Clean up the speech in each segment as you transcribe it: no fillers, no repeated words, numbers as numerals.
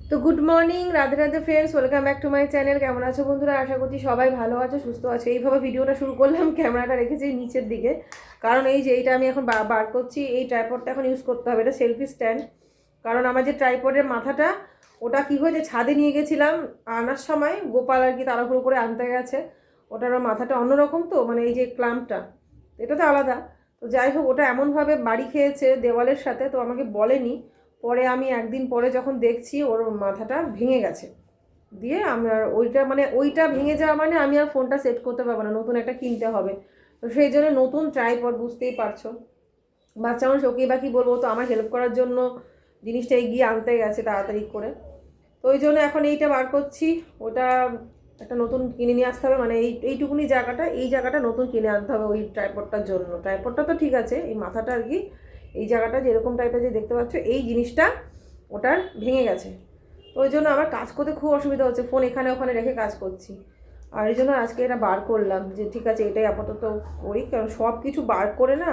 তো good morning, Radhe Radhe friends, welcome back to my channel. কেমন আছো বন্ধুরা? আশা করছি সবাই ভালো আছো, সুস্থ আছো। এইভাবে ভিডিওটা শুরু করলাম, ক্যামেরাটা রেখেছি নিচের দিকে, কারণ এই যে এইটা আমি এখন বার করছি, এই ট্রাইপডটা এখন ইউজ করতে হবে। এটা সেলফি স্ট্যান্ড। কারণ আমার যে ট্রাইপডের মাথাটা, ওটা কী হয়েছে, ছাদে নিয়ে গেছিলাম আনার সময়, গোপাল আর কি তাড়াহুড়ো করে আনতে গেছে। ওটার মাথাটা অন্যরকম, তো মানে এই যে ক্লাম্পটা, এটা তো আলাদা। তো যাই হোক, ওটা এমনভাবে বাড়ি খেয়েছে দেওয়ালের সাথে, তো আমাকে বলেনি। পরে আমি একদিন পরে যখন দেখছি ওর মাথাটা ভেঙে গেছে, দিয়ে আমার ওইটা ভেঙে যাওয়া মানে আমি আর ফোনটা সেট করতে পারবো না, নতুন একটা কিনতে হবে। তো সেই জন্য নতুন ট্রাইপড, বুঝতেই পারছো, বাচ্চা মানুষ ওকেই বা কী বলবো, তো আমার হেল্প করার জন্য জিনিসটা এগিয়ে আনতে গেছে তাড়াতাড়ি করে। তো ওই জন্য এখন এইটা বার করছি। ওটা একটা নতুন কিনে নিয়ে আসতে হবে, মানে এইটুকুনি এই জায়গাটা নতুন কিনে আনতে হবে ওই ট্রাইপডটার জন্য। ট্রাইপডটা তো ঠিক আছে, এই মাথাটা আর কি, এই জায়গাটা যেরকম টাইপের যে দেখতে পাচ্ছ, এই জিনিসটা ওটার ভেঙে গেছে। তো ওই জন্য আমার কাজ করতে খুব অসুবিধা হচ্ছে, ফোন এখানে ওখানে রেখে কাজ করছি। আর এই জন্য আজকে এটা বার করলাম যে ঠিক আছে, এটাই আপাতত করি। কারণ সব কিছু বার করে না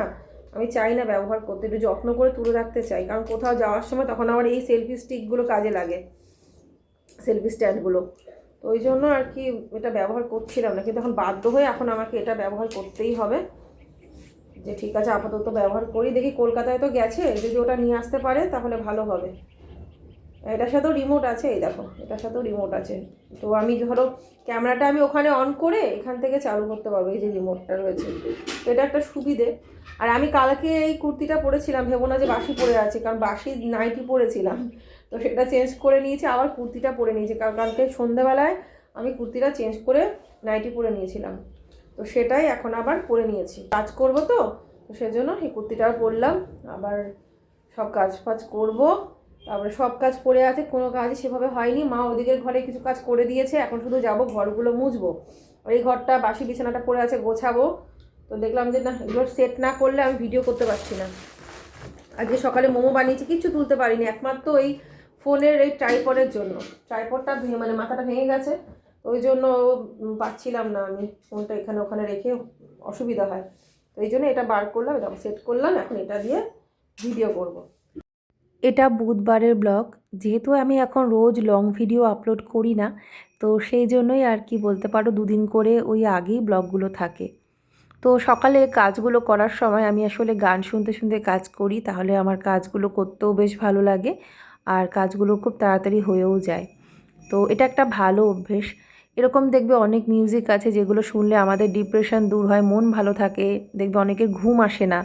আমি চাই না ব্যবহার করতে, একটু যত্ন করে তুলে রাখতে চাই, কারণ কোথাও যাওয়ার সময় তখন আমার এই সেলফি স্টিকগুলো কাজে লাগে, সেলফি স্ট্যান্ডগুলো। তো ওই জন্য আর কি এটা ব্যবহার করছিলাম না, কিন্তু এখন বাধ্য হয়ে এখন আমাকে এটা ব্যবহার করতেই হবে। যে ঠিক আছে, আপাতত ব্যবহার করি, দেখি কলকাতায় তো গেছে, যদি ওটা নিয়ে আসতে পারে তাহলে ভালো হবে। এটার সাথেও রিমোট আছে, এই দেখো, এটার সাথেও রিমোট আছে। তো আমি ধরো ক্যামেরাটা আমি ওখানে অন করে এখান থেকে চালু করতে পারবো, এই যে রিমোটটা রয়েছে। তো এটা একটা সুবিধে। আর আমি কালকে এই কুর্তিটা পরেছিলাম, ভেবো না যে বাসি পরে আছে, কারণ বাসি নাইটি পরেছিলাম। তো সেটা চেঞ্জ করে নিয়েছি, আবার কুর্তিটা পরে নিয়েছি, কারণ কালকে সন্ধ্যেবেলায় আমি কুর্তিটা চেঞ্জ করে নাইটি পরে নিয়েছিলাম। তো সেটাই এখন আবার পরে নিয়েছি, কাজ করবো তো, সেজন্য এই কুর্তিটা পরলাম। আবার সব কাজ ফাজ করবো। তারপরে সব কাজ পড়ে আছে, কোনো কাজই সেভাবে হয়নি। মা ওদিকের ঘরে কিছু কাজ করে দিয়েছে, এখন শুধু যাব ঘরগুলো মুছবো। আর এই ঘরটা, বাসি বিছানাটা পড়ে আছে, গোছাবো। তো দেখলাম যে না, এগুলো সেট না করলে আমি ভিডিও করতে পারছি না। আজকে সকালে মোমো বানিয়েছি, কিচ্ছু তুলতে পারিনি, একমাত্র এই ফোনের এই ট্রাইপডের জন্য। ট্রাইপডটা মানে মাথাটা ভেঙে গেছে, ওই জন্য পাচ্ছিলাম না আমি ফোনটা এখানে ওখানে রেখে, অসুবিধা হয়। তো এই জন্য এটা বার করলাম, এটা সেট করলাম, এখন এটা দিয়ে ভিডিও করব। এটা বুধবারের ব্লগ। যেহেতু আমি এখন রোজ লং ভিডিও আপলোড করি না, তো সেই জন্যই আর কি বলতে পারো দুদিন করে ওই আগেই ব্লগগুলো থাকে। তো সকালে কাজগুলো করার সময় আমি আসলে গান শুনতে শুনতে কাজ করি, তাহলে আমার কাজগুলো করতেও বেশ ভালো লাগে, আর কাজগুলো খুব তাড়াতাড়ি হয়েও যায়। তো এটা একটা ভালো অভ্যেস। এরকম দেখবে অনেক মিউজিক আছে যেগুলো শুনলে আমাদের ডিপ্রেশন দূর হয়, মন ভালো থাকে, দেখবে অনেকের ঘুম আসে না।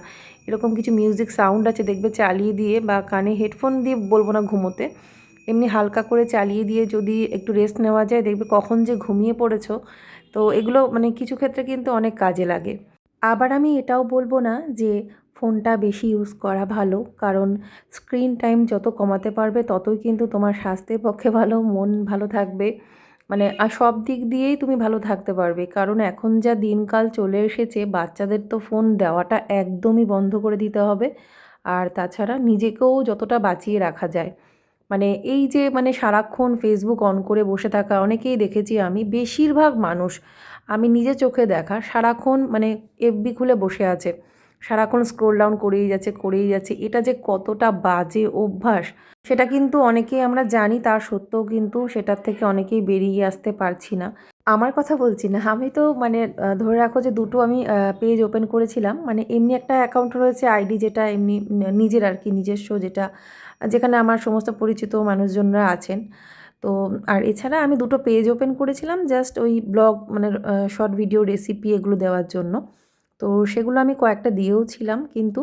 এরকম কিছু মিউজিক সাউন্ড আছে, দেখবে চালিয়ে দিয়ে বা কানে হেডফোন দিয়ে, বলবো না ঘুমোতে, এমনি হালকা করে চালিয়ে দিয়ে যদি একটু রেস্ট নেওয়া যায়, দেখবে কখন যে ঘুমিয়ে পড়েছো। তো এগুলো মানে কিছু ক্ষেত্রে কিন্তু অনেক কাজে লাগে। আবার আমি এটাও বলবো না যে ফোনটা বেশি ইউজ করা ভালো, কারণ স্ক্রিন টাইম যত কমাতে পারবে ততই কিন্তু তোমার স্বাস্থ্যের পক্ষে ভালো, মন ভালো থাকবে, মানে আর সব দিক দিয়েই তুমি ভালো থাকতে পারবে। কারণ এখন যা দিনকাল চলে এসেছে, বাচ্চাদের তো ফোন দেওয়াটা একদমই বন্ধ করে দিতে হবে। আর তাছাড়া নিজেকেও যতটা বাঁচিয়ে রাখা যায়, মানে এই যে মানে সারাক্ষণ ফেসবুক অন করে বসে থাকা, অনেকেই দেখেছি আমি, বেশিরভাগ মানুষ আমি নিজে চোখে দেখা, সারাক্ষণ মানে এফবি খুলে বসে আছে, সারাক্ষণ স্ক্রোল ডাউন করেই যাচ্ছে। এটা যে কতটা বাজে অভ্যাস সেটা কিন্তু অনেকেই আমরা জানি, তার সত্ত্বেও কিন্তু সেটার থেকে অনেকেই বেরিয়ে আসতে পারছি না। আমার কথা বলছি না, আমি তো মানে ধরে রাখো যে দুটো আমি পেজ ওপেন করেছিলাম, মানে এমনি একটা অ্যাকাউন্ট রয়েছে, আইডি, যেটা এমনি নিজের আর কি, নিজস্ব, যেটা যেখানে আমার সমস্ত পরিচিত মানুষজনরা আছেন। তো আর এছাড়া আমি দুটো পেজ ওপেন করেছিলাম জাস্ট ওই ব্লগ, মানে শর্ট ভিডিও, রেসিপি এগুলো দেওয়ার জন্য। তো সেগুলো আমি কয়েকটা দিয়েও ছিলাম, কিন্তু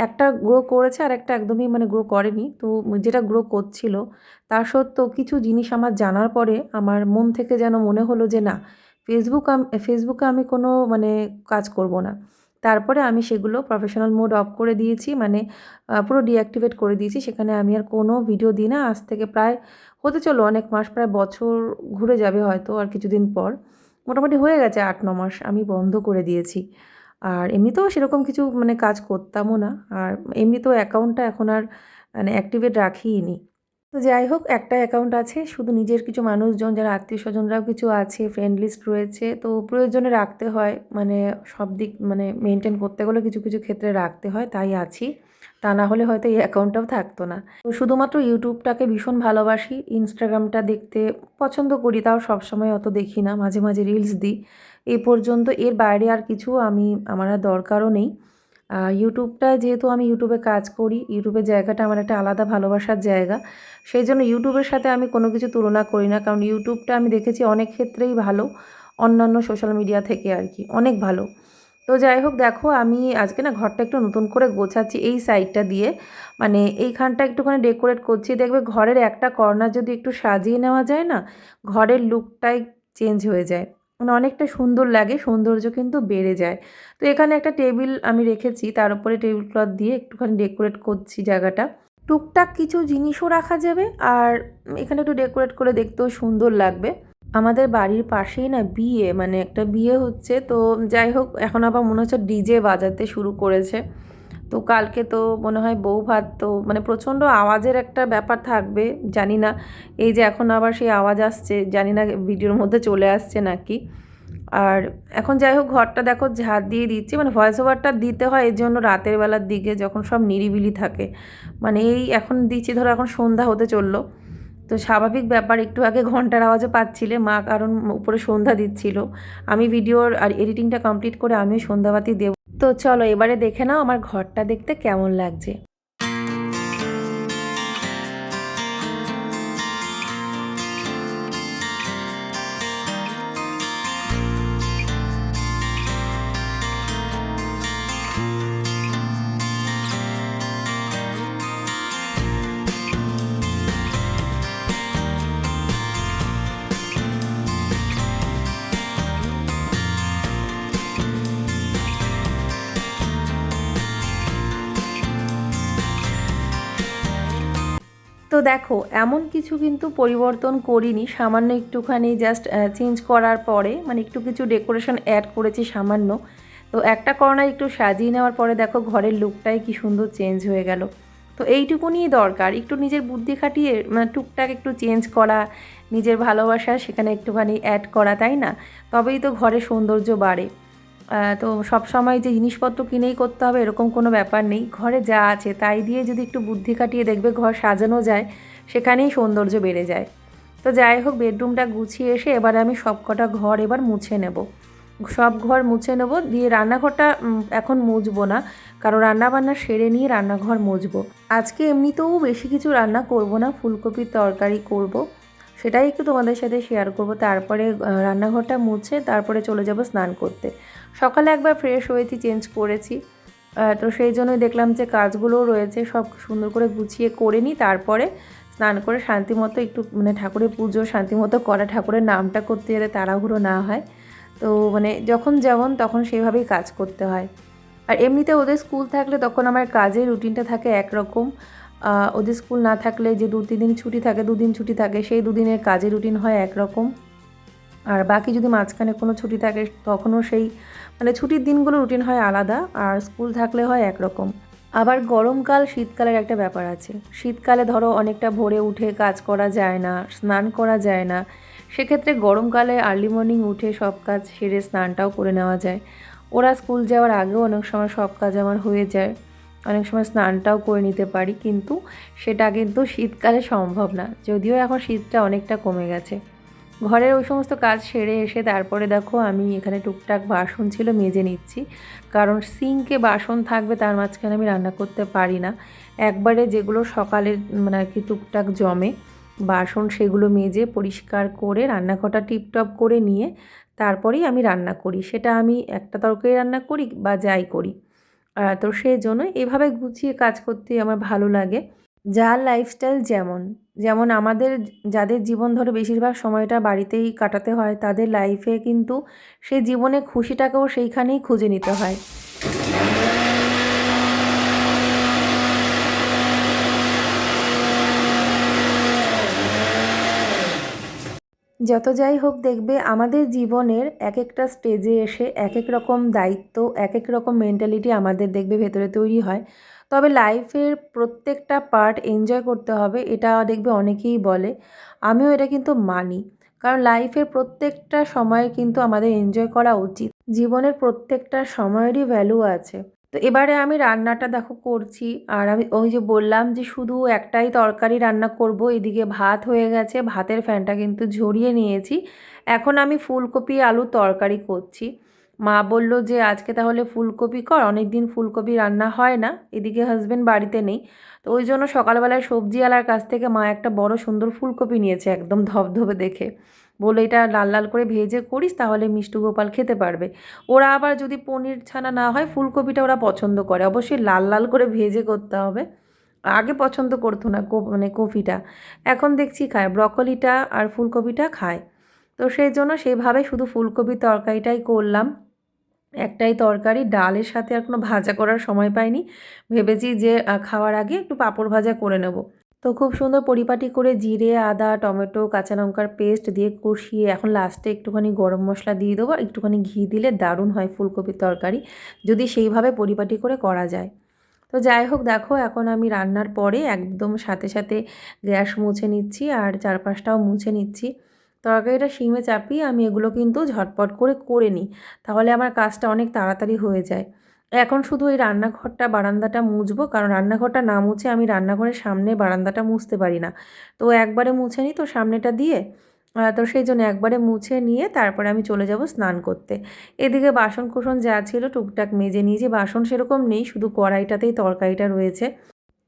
একটা গ্রো করেছে আর একটা একদমই মানে গ্রো করেনি। তো যেটা গ্রো করছিল, তার সত্ত্বেও কিছু জিনিস আমার জানার পরে আমার মন থেকে যেন মনে হলো যে না, ফেসবুকে আমি কোনো মানে কাজ করব না। তারপরে আমি সেগুলো প্রফেশনাল মোড অফ করে দিয়েছি, মানে পুরো ডিঅ্যাক্টিভেট করে দিয়েছি। সেখানে আমি আর কোনো ভিডিও দিই না, আজ থেকে প্রায় হতে চললো অনেক মাস, প্রায় বছর ঘুরে যাবে হয়তো আর কিছুদিন পর। মোটামুটি হয়ে গেছে 8-9 মাস আমি বন্ধ করে দিয়েছি। আর এমনিতেও সেরকম কিছু মানে কাজ করতামও না। আর এমনিতেও অ্যাকাউন্টটা এখন আর মানে অ্যাক্টিভেট রাখিই নি। তো যাই হোক, একটা অ্যাকাউন্ট আছে, শুধু নিজের কিছু মানুষজন যারা আত্মীয়স্বজনরাও কিছু আছে, ফ্রেন্ড লিস্ট রয়েছে, তো প্রয়োজনে রাখতে হয়, মানে সব দিক মানে মেনটেন করতে গেলে কিছু কিছু ক্ষেত্রে রাখতে হয়, তাই আছি। তা না হলে হয়তো এই অ্যাকাউন্টটাও থাকতো না। তো শুধুমাত্র ইউটিউবটাকে ভীষণ ভালোবাসি, ইনস্টাগ্রামটা দেখতে পছন্দ করি, তাও সবসময় অত দেখি না, মাঝে মাঝে রিলস দিই এই পর্যন্ত। এর বাইরে আর কিছু আমার আর দরকারও নেই। ইউটিউবটা যেহেতু আমি ইউটিউবে কাজ করি, ইউটিউবের জায়গাটা আমার একটা আলাদা ভালোবাসার জায়গা, সেই জন্য ইউটিউবের সাথে আমি কোনো কিছু তুলনা করি না, কারণ ইউটিউবটা আমি দেখেছি অনেক ক্ষেত্রেই ভালো, অন্যান্য সোশ্যাল মিডিয়া থেকে আর কি অনেক ভালো। তো যাই হোক, দেখো আমি আজকে না ঘরটা একটু নতুন করে গোছাচ্ছি এই সাইডটা দিয়ে, মানে এইখানটা একটুখানি ডেকোরেট করছি। দেখবে ঘরের একটা কর্নার যদি একটু সাজিয়ে নেওয়া যায় না, ঘরের লুকটাই চেঞ্জ হয়ে যায়, মানে অনেকটা সুন্দর লাগে, সৌন্দর্য কিন্তু বেড়ে যায়। তো এখানে একটা টেবিল আমি রেখেছি, তার উপরে টেবিল ক্লথ দিয়ে একটুখানি ডেকোরেট করছি জায়গাটা। টুকটাক কিছু জিনিসও রাখা যাবে, আর এখানে একটু ডেকোরেট করে দেখতেও সুন্দর লাগবে। আমাদের বাড়ির পাশেই না বিয়ে, মানে একটা বিয়ে হচ্ছে, তো যাই হোক এখন আবার মনে হচ্ছে ডিজে বাজাতে শুরু করেছে। তো কালকে তো মনে হয় বউ ভাত, তো মানে প্রচণ্ড আওয়াজের একটা ব্যাপার থাকবে, জানি না। এই যে এখন আবার সেই আওয়াজ আসছে, জানি না ভিডিওর মধ্যে চলে আসছে নাকি। আর এখন যাই হোক, ঘরটা দেখো ঝাড় দিয়ে দিচ্ছি, মানে ভয়েস ওভারটা দিতে হয় এর জন্য রাতের বেলার দিকে যখন সব নিরিবিলি থাকে, মানে এই এখন দিচ্ছি, ধরো এখন সন্ধ্যা হতে চললো। তো স্বাভাবিক ব্যাপার, একটু আগে ঘন্টার আওয়াজে পাচ্ছিলে মা, কারণ উপরে সন্ধ্যা দিচ্ছিল। আমি ভিডিওর আর এডিটিংটা কমপ্লিট করে আমিও সন্ধ্যাবাতি দেব। তো চলো এবারে দেখে নাও আমার ঘরটা দেখতে কেমন লাগছে। তো দেখো এমন কিছু কিন্তু পরিবর্তন করিনি, সামান্য একটুখানি জাস্ট চেঞ্জ করার পরে, মানে একটু কিছু ডেকোরেশন অ্যাড করেছি সামান্য। তো একটা কর্নার একটু সাজিয়ে নেওয়ার পরে দেখো ঘরের লুকটাই কি সুন্দর চেঞ্জ হয়ে গেল। তো এইটুকুনিই দরকার, একটু নিজের বুদ্ধি খাটিয়ে মানে টুকটাক একটু চেঞ্জ করা, নিজের ভালোবাসা সেখানে একটুখানি অ্যাড করা, তাই না? তবেই তো ঘরের সৌন্দর্য বাড়ে। তো সব সময় যে জিনিসপত্র কিনেই করতে হবে এরকম কোনো ব্যাপার নেই, ঘরে যা আছে তাই দিয়ে যদি একটু বুদ্ধি খাটিয়ে দেখবে ঘর সাজানো যায়, সেখানেই সৌন্দর্য বেড়ে যায়। তো যাই হোক, বেডরুমটা গুছিয়ে এসে এবারে আমি সব কটা ঘর এবার মুছে নেব, সব ঘর মুছে নেব, দিয়ে রান্নাঘরটা এখন মুছবো না, কারণ রান্নাবান্না সেরে নিয়ে রান্নাঘর মুছবো। আজকে এমনিতেও বেশি কিছু রান্না করব না, ফুলকপির তরকারি করব, সেটাই একটু তোমাদের সাথে শেয়ার করব। তারপরে রান্নাঘরটা মুছে তারপরে চলে যাব স্নান করতে। সকালে একবার ফ্রেশ হয়েছি, চেঞ্জ করেছি, তো সেই জন্যই দেখলাম যে কাজগুলোও রয়েছে সব সুন্দর করে গুছিয়ে করে নিই, তারপরে স্নান করে শান্তিমতো একটু মানে ঠাকুরের পুজো শান্তিমতো করা, ঠাকুরের নামটা করতে যাতে তাড়াহুড়ো না হয়। তো মানে যখন যেমন তখন সেভাবেই কাজ করতে হয়। আর এমনিতে ওদের স্কুল থাকলে তখন আমার কাজের রুটিনটা থাকে একরকম, ওদের স্কুল না থাকলে যে 2-3 দিন ছুটি থাকে, 2 দিন ছুটি থাকে, সেই 2 দিনের কাজের রুটিন হয় একরকম। আর বাকি যদি মাঝখানে কোনো ছুটি থাকে তখনও সেই মানে ছুটির দিনগুলো রুটিন হয় আলাদা, আর স্কুল থাকলে হয় একরকম। আবার গরমকাল শীতকালের একটা ব্যাপার আছে, শীতকালে ধরো অনেকটা ভোরে উঠে কাজ করা যায় না, স্নান করা যায় না, সেক্ষেত্রে গরমকালে আর্লি মর্নিং উঠে সব কাজ সেরে স্নানটাও করে নেওয়া যায়। ওরা স্কুল যাওয়ার আগেও অনেক সময় সব কাজ আমার হয়ে যায়, অনেক সময় স্নানটাও করে নিতে পারি, কিন্তু সেটা কিন্তু শীতকালে সম্ভব না, যদিও এখন শীতটা অনেকটা কমে গেছে। ঘরের ওই সমস্ত কাজ সেরে এসে তারপরে দেখো আমি এখানে টুকটাক বাসন ছিল মেজে নিচ্ছি, কারণ সিঙ্কে বাসন থাকবে তার মাঝখানে আমি রান্না করতে পারি না। একবারে যেগুলো সকালে মানে আর কি টুকটাক জমে বাসন, সেগুলো মেজে পরিষ্কার করে রান্নাঘরটা টিপটপ করে নিয়ে তারপরেই আমি রান্না করি, সেটা আমি একটা তরকারি রান্না করি বা যাই করি। তো সেই জন্য এভাবে গুছিয়ে কাজ করতেই আমার ভালো লাগে। যার লাইফস্টাইল যেমন, যেমন আমাদের যাদের জীবন ধরে বেশিরভাগ সময়টা বাড়িতেই কাটাতে হয়, তাদের লাইফে কিন্তু সেই জীবনে খুশিটাকেও সেইখানেই খুঁজে নিতে হয়। যত যাই হোক, দেখবে আমাদের জীবনের এক একটা স্টেজে এসে এক এক রকম দায়িত্ব, এক এক রকম মেন্টালিটি আমাদের দেখবে ভেতরে তৈরি হয়। তবে লাইফের প্রত্যেকটা পার্ট এনজয় করতে হবে, এটা দেখবে অনেকেই বলে, আমিও এটা কিন্তু মানি, কারণ লাইফের প্রত্যেকটা সময় কিন্তু আমাদের এনজয় করা উচিত। জীবনের প্রত্যেকটা সময়েরই ভ্যালু আছে। তো এবারে আমি রান্নাটা দেখো করছি। আর আমি ওই যে বললাম যে শুধু একটাই তরকারি রান্না করব, এদিকে ভাত হয়ে গেছে, ভাতের ফ্যানটা কিন্তু ঝরিয়ে নিয়েছি। এখন আমি ফুলকপি আলুর তরকারি করছি। মা বলল যে আজকে তাহলে ফুলকপি কর, অনেক দিন ফুলকপি রান্না হয় না, এদিকে হাজবেন্ড বাড়িতে নেই। তো ওই জন্য সকালবেলায় সবজিওয়ালার কাছ থেকে মা একটা বড় সুন্দর ফুলকপি নিয়েছে, একদম ধবধবে দেখে। বলে এটা লাল লাল করে ভেজে করিস, তাহলে মিষ্টু গোপাল খেতে পারবে। ওরা আবার যদি পনির ছানা না হয়, ফুলকপিটা ওরা পছন্দ করে, অবশ্যই লাল লাল করে ভেজে করতে হবে। আগে পছন্দ করতো না মানে কপিটা, এখন দেখছি খায়, ব্রকলিটা আর ফুলকপিটা খায়। তো সেই জন্য সেইভাবে শুধু ফুলকপির তরকারিটাই করলাম। একটাই তরকারি, ডালের সাথে আর কোনো ভাজা করার সময় পাইনি। ভেবেছি যে খাওয়ার আগে একটু পাঁপড় ভাজা করে নেব। তো খুব সুন্দর পরিপাটি করে জিরে, আদা, টমেটো, কাঁচা লঙ্কার পেস্ট দিয়ে কষিয়ে এখন লাস্টে একটুখানি গরম মশলা দিয়ে দেবো, একটুখানি ঘি দিলে দারুণ হয় ফুলকপির তরকারি, যদি সেইভাবে পরিপাটি করে করা যায়। তো যাই হোক, দেখো এখন আমি রান্নার পরে একদম সাথে সাথে গ্যাস মুছে নিচ্ছি আর চারপাশটাও মুছে নিচ্ছি। তরকারিটা সিমে চাপিয়ে আমি এগুলো কিন্তু ঝটপট করে করে নিই, তাহলে আমার কাজটা অনেক তাড়াতাড়ি হয়ে যায়। এখন শুধু এই রান্নাঘরটা বারান্দাটা মুছবো, কারণ রান্নাঘরটা না মুছে আমি রান্নাঘরের সামনে বারান্দাটা মুছতে পারি না। তো একবারে মুছে নিই তো সামনেটা দিয়ে, তো সেই জন্য একবারে মুছে নিয়ে তারপরে আমি চলে যাব স্নান করতে। এদিকে বাসন কোসন যা ছিল টুকটাক মেজে নিয়েছি, বাসন সেরকম নেই, শুধু কড়াইটাতেই তরকারিটা রয়েছে।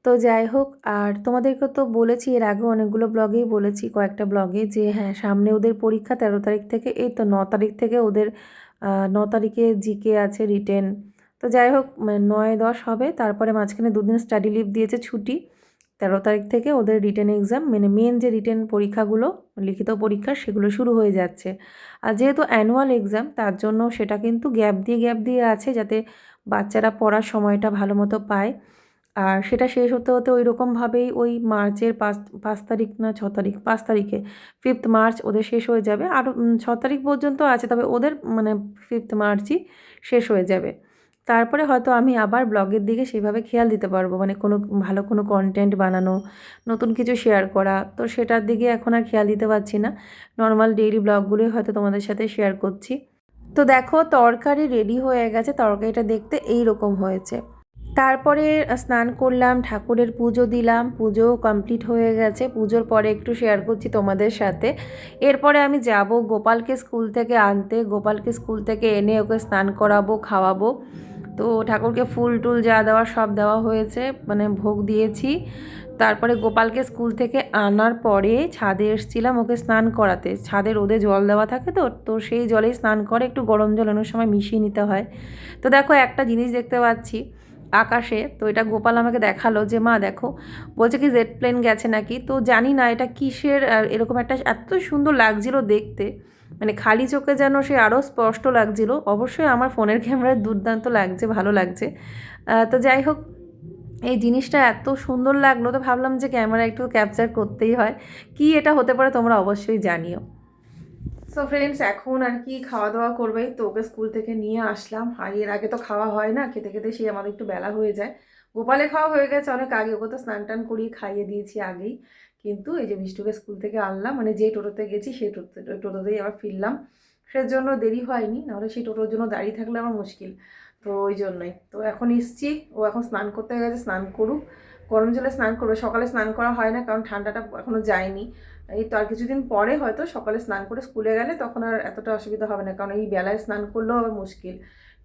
তো যাই হোক, আর তোমাদেরকে তো বলেছি এর আগে অনেকগুলো ব্লগেই বলেছি, কয়েকটা ব্লগে, যে হ্যাঁ সামনে ওদের পরীক্ষা 13 তারিখ থেকে, এই তো 9 তারিখ থেকে ওদের 9 তারিখে জিকে আছে রিটেন। তো যাই হোক, 9-10 হবে, তারপরে মাঝখানে দুদিন স্টাডি লিভ দিয়েছে ছুটি। 13 তারিখ থেকে ওদের রিটেন এক্সাম, মানে মেন যে রিটেন পরীক্ষাগুলো, লিখিত পরীক্ষা, সেগুলো শুরু হয়ে যাচ্ছে। আর যেহেতু অ্যানুয়াল এক্সাম, তার জন্য সেটা কিন্তু গ্যাপ দিয়ে আছে, যাতে বাচ্চারা পড়ার সময়টা ভালো মতো পায়। আর সেটা শেষ হতে হতে ওই রকমভাবেই ওই মার্চের 5 তারিখ না 6 তারিখ, 5 তারিখে, 5th মার্চ ওদের শেষ হয়ে যাবে। আরও 6 তারিখ পর্যন্ত আছে, তবে ওদের মানে 5th মার্চই শেষ হয়ে যাবে। তারপরে হয়তো আমি আবার ব্লগের দিকে সেভাবে খেয়াল দিতে পারবো, মানে কোনো ভালো কোনো কন্টেন্ট বানানো, নতুন কিছু শেয়ার করা, তো সেটার দিকে এখন আর খেয়াল দিতে পারছি না। নর্মাল ডেইলি ব্লগগুলোই হয়তো তোমাদের সাথে শেয়ার করছি। তো দেখো তরকারি রেডি হয়ে গেছে, তরকারিটা দেখতে এই রকম হয়েছে। তারপরে স্নান করলাম, ঠাকুরের পুজো দিলাম, পুজো কমপ্লিট হয়ে গেছে। পুজোর পরে একটু শেয়ার করছি তোমাদের সাথে। এরপরে আমি যাব গোপালকে স্কুল থেকে আনতে, গোপালকে স্কুল থেকে এনে ওকে স্নান করাবো, খাওয়াবো। তো ঠাকুরকে ফুল টুল যা দেওয়ার সব দেওয়া হয়েছে, মানে ভোগ দিয়েছি। তারপরে গোপালকে স্কুল থেকে আনার পরে ছাদে এসেছিলাম ওকে স্নান করাতে। ছাদে রোদে জল দেওয়া থাকে, তো তো সেই জলেই স্নান করে, একটু গরম জল অনেক সময় মিশিয়ে নিতে হয়। তো দেখো একটা জিনিস দেখতে পাচ্ছি আকাশে, তো এটা গোপাল আমাকে দেখালো যে মা দেখো, বলছে কি জেট প্লেন গেছে নাকি। তো জানি না এটা কিসের, এরকম একটা এত সুন্দর লাগছিল দেখতে, মানে খালি চোখে যেন সে আরও স্পষ্ট লাগছিল। অবশ্যই আমার ফোনের ক্যামেরায় দুর্দান্ত লাগছে, ভালো লাগছে। তো যাই হোক, এই জিনিসটা এত সুন্দর লাগলো, তো ভাবলাম যে ক্যামেরা একটু ক্যাপচার করতেই হয়। কি এটা হতে পারে তোমরা অবশ্যই জানিও। সো ফ্রেন্ডস, এখন আর কি খাওয়া দাওয়া করবেই, তো ওকে স্কুল থেকে নিয়ে আসলাম। আর এর আগে তো খাওয়া হয় না, খেতে খেতে সেই আমাদের একটু বেলা হয়ে যায়। গোপালে খাওয়া হয়ে গেছে অনেক আগে, ওকে তো স্নান টান করিয়ে খাইয়ে দিয়েছি আগেই। কিন্তু এই যে মিষ্টুকে স্কুল থেকে আনলাম, মানে যে টোটোতে গেছি সেই টোটোতেই আবার ফিরলাম, সেজন্য দেরি হয়নি, নাহলে সেই টোটোর জন্য দাঁড়িয়ে থাকলে আমার মুশকিল। তো ওই জন্যই তো এখন এসছি, ও এখন স্নান করতে গেছে, স্নান করুক, গরম জলে স্নান করবে। সকালে স্নান করা হয় না, কারণ ঠান্ডাটা এখনও যায়নি। এই তো আর কিছুদিন পরে হয়তো সকালে স্নান করে স্কুলে গেলে তখন আর এতটা অসুবিধা হবে না, কারণ এই বেলায় স্নান করলেও আবার মুশকিল।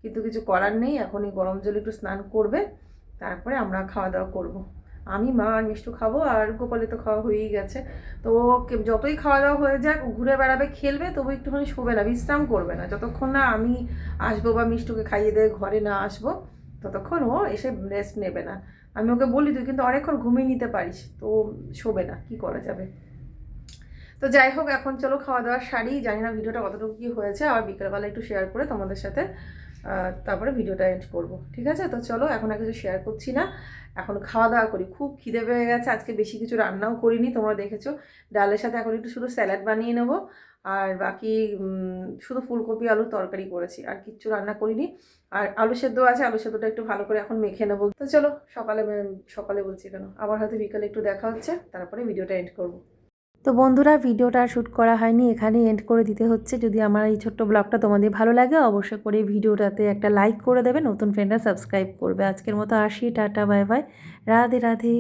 কিন্তু কিছু করার নেই, এখন এই গরম জলে একটু স্নান করবে, তারপরে আমরা খাওয়া দাওয়া করব। আমি, মা আর মিষ্টু খাবো, আর গোপালে তো খাওয়া হয়েই গেছে। তো যতই খাওয়া দাওয়া হয়ে যাক, ঘুরে বেড়াবে, খেলবে, তবু একটুখানি শোবে না, বিশ্রাম করবে না, যতক্ষণ না আমি আসবো বা মিষ্টুকে খাইয়ে দিয়ে ঘরে না আসবো, ততক্ষণ ও এসে রেস্ট নেবে না। আমি ওকে বলি তুই কিন্তু অনেকক্ষণ ঘুমিয়ে নিতে পারিস, তো শোবে না, কি করা যাবে। তো যাই হোক, এখন চলো খাওয়া দাওয়ার সারি। জানি না ভিডিওটা কতটুকু কী হয়েছে, আর বিকেলবেলা একটু শেয়ার করে তোমাদের সাথে তারপরে ভিডিওটা এন্ড করব, ঠিক আছে? তো চলো, এখন আর কিছু শেয়ার করছি না, এখন খাওয়া দাওয়া করি। খুব খিদে পেয়ে গেছে, আজকে বেশি কিছু রান্নাও করিনি, তোমরা দেখেছো। ডালের সাথে এখন একটু শুধু স্যালাড বানিয়ে নেবো, আর বাকি শুধু ফুলকপি আলুর তরকারি করেছি, আর কিচ্ছু রান্না করিনি। আর আলু সেদ্ধ আছে, আলু সেদ্ধটা একটু ভালো করে এখন মেখে নেবো। তো চলো, সকালে সকালে বলছি কেন, আবার হয়তো বিকালে একটু দেখা হচ্ছে, তারপরে ভিডিওটা এন্ড করবো। তো বন্ধুরা ভিডিওটা শ্যুট করা হয়নি, এখানেই এন্ড করে দিতে হচ্ছে। যদি আমার এই ছোট্ট ব্লগটা তোমাদের ভালো লাগে অবশ্যই করে ভিডিওটাতে একটা লাইক করে দেবে, নতুন ফ্রেন্ডরা সাবস্ক্রাইব করবে। আজকের মতো আসি, tata bye bye, Radhe Radhe.